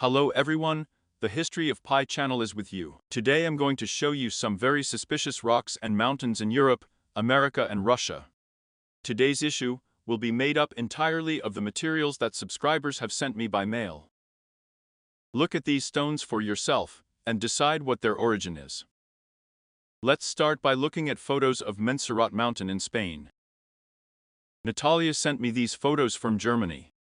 Hello everyone, the History of Pi channel is with you. Today I'm going to show you some very suspicious rocks and mountains in Europe, America and Russia. Today's issue will be made up entirely of the materials that subscribers have sent me by mail. Look at these stones for yourself and decide what their origin is. Let's start by looking at photos of Montserrat Mountain in Spain. Natalia sent me these photos from Germany.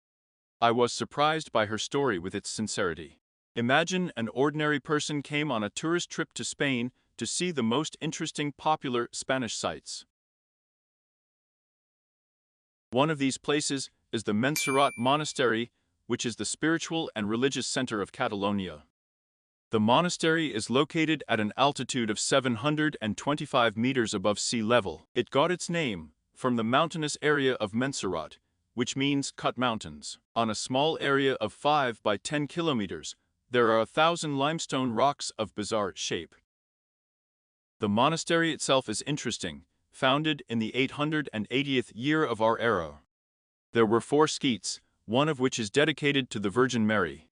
I was surprised by her story with its sincerity. Imagine an ordinary person came on a tourist trip to Spain to see the most interesting popular Spanish sites. One of these places is the Montserrat Monastery, which is the spiritual and religious center of Catalonia. The monastery is located at an altitude of 725 meters above sea level. It got its name from the mountainous area of Montserrat, which means cut mountains. On a small area of 5 by 10 kilometers, there are 1,000 limestone rocks of bizarre shape. The monastery itself is interesting, founded in the 880th year of our era. There were 4 skeets, one of which is dedicated to the Virgin Mary.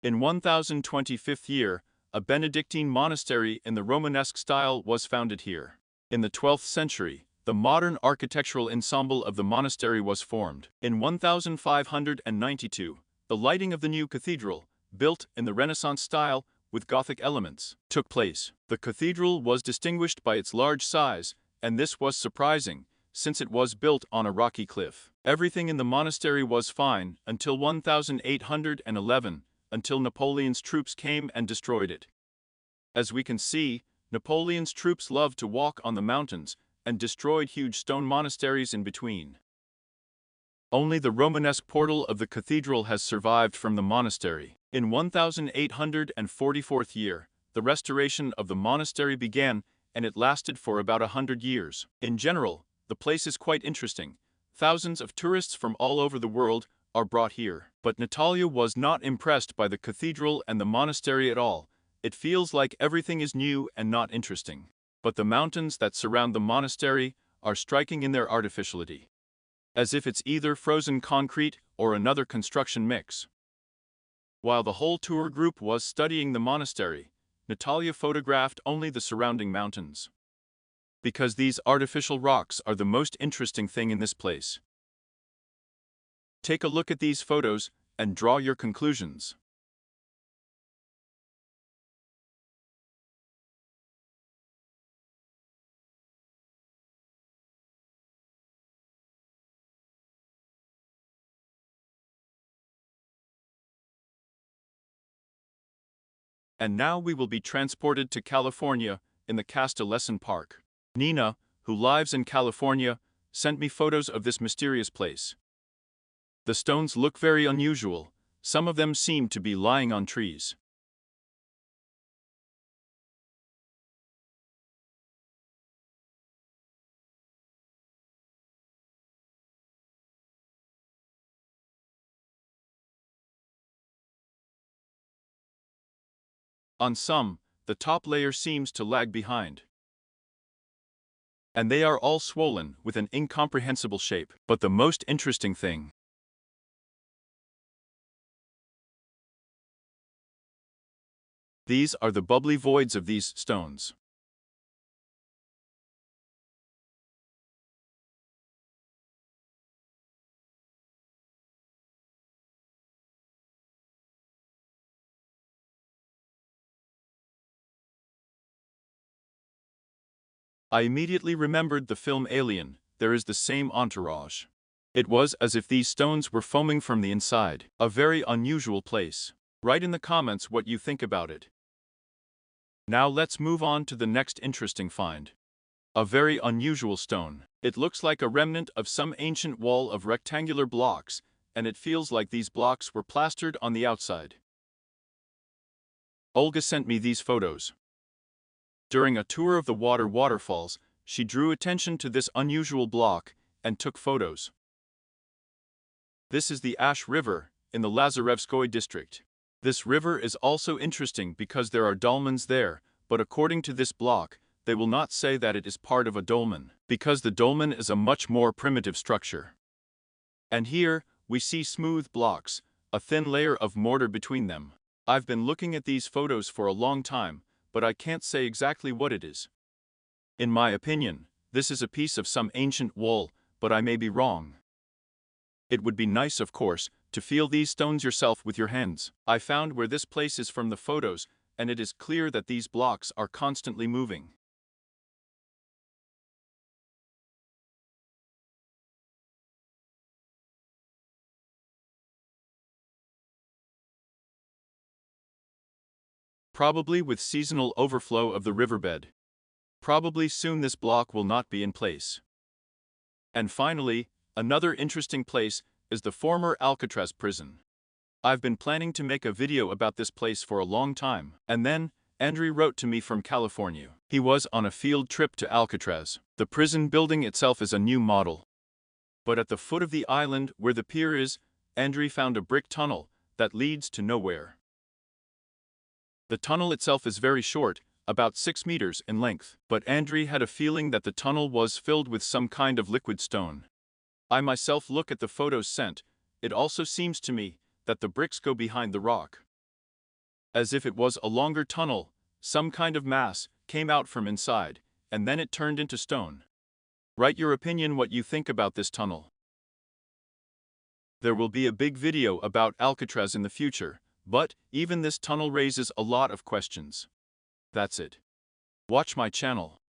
In 1025th year, a Benedictine monastery in the Romanesque style was founded here. In the 12th century, the modern architectural ensemble of the monastery was formed. In 1592, the lighting of the new cathedral, built in the Renaissance style with Gothic elements, took place. The cathedral was distinguished by its large size, and this was surprising, since it was built on a rocky cliff. Everything in the monastery was fine until 1811, until Napoleon's troops came and destroyed it. As we can see, Napoleon's troops loved to walk on the mountains and destroyed huge stone monasteries in between. Only the Romanesque portal of the cathedral has survived from the monastery. In 1844 year, the restoration of the monastery began, and it lasted for about 100 years. In general, the place is quite interesting. Thousands of tourists from all over the world are brought here. But Natalia was not impressed by the cathedral and the monastery at all. It feels like everything is new and not interesting. But the mountains that surround the monastery are striking in their artificiality, as if it's either frozen concrete or another construction mix. While the whole tour group was studying the monastery, Natalia photographed only the surrounding mountains, because these artificial rocks are the most interesting thing in this place. Take a look at these photos and draw your conclusions. And now we will be transported to California in the Castellation Park. Nina, who lives in California, sent me photos of this mysterious place. The stones look very unusual. Some of them seem to be lying on trees. On some, the top layer seems to lag behind, and they are all swollen with an incomprehensible shape. But the most interesting thing, these are the bubbly voids of these stones. I immediately remembered the film Alien. There is the same entourage. It was as if these stones were foaming from the inside. A very unusual place. Write in the comments what you think about it. Now let's move on to the next interesting find. A very unusual stone. It looks like a remnant of some ancient wall of rectangular blocks, and it feels like these blocks were plastered on the outside. Olga sent me these photos. During a tour of the waterfalls, she drew attention to this unusual block and took photos. This is the Ash River in the Lazarevskoye district. This river is also interesting because there are dolmens there, but according to this block, they will not say that it is part of a dolmen, because the dolmen is a much more primitive structure. And here, we see smooth blocks, a thin layer of mortar between them. I've been looking at these photos for a long time, but I can't say exactly what it is. In my opinion, this is a piece of some ancient wall, but I may be wrong. It would be nice, of course, to feel these stones yourself with your hands. I found where this place is from the photos, and it is clear that these blocks are constantly moving. Probably with seasonal overflow of the riverbed. Probably soon this block will not be in place. And finally, another interesting place is the former Alcatraz prison. I've been planning to make a video about this place for a long time, and then Andrew wrote to me from California. He was on a field trip to Alcatraz. The prison building itself is a new model. But at the foot of the island where the pier is, Andrew found a brick tunnel that leads to nowhere. The tunnel itself is very short, about 6 meters in length, but Andrew had a feeling that the tunnel was filled with some kind of liquid stone. I myself look at the photos sent. It also seems to me that the bricks go behind the rock. As if it was a longer tunnel, some kind of mass came out from inside, and then it turned into stone. Write your opinion what you think about this tunnel. There will be a big video about Alcatraz in the future, but even this tunnel raises a lot of questions. That's it. Watch my channel.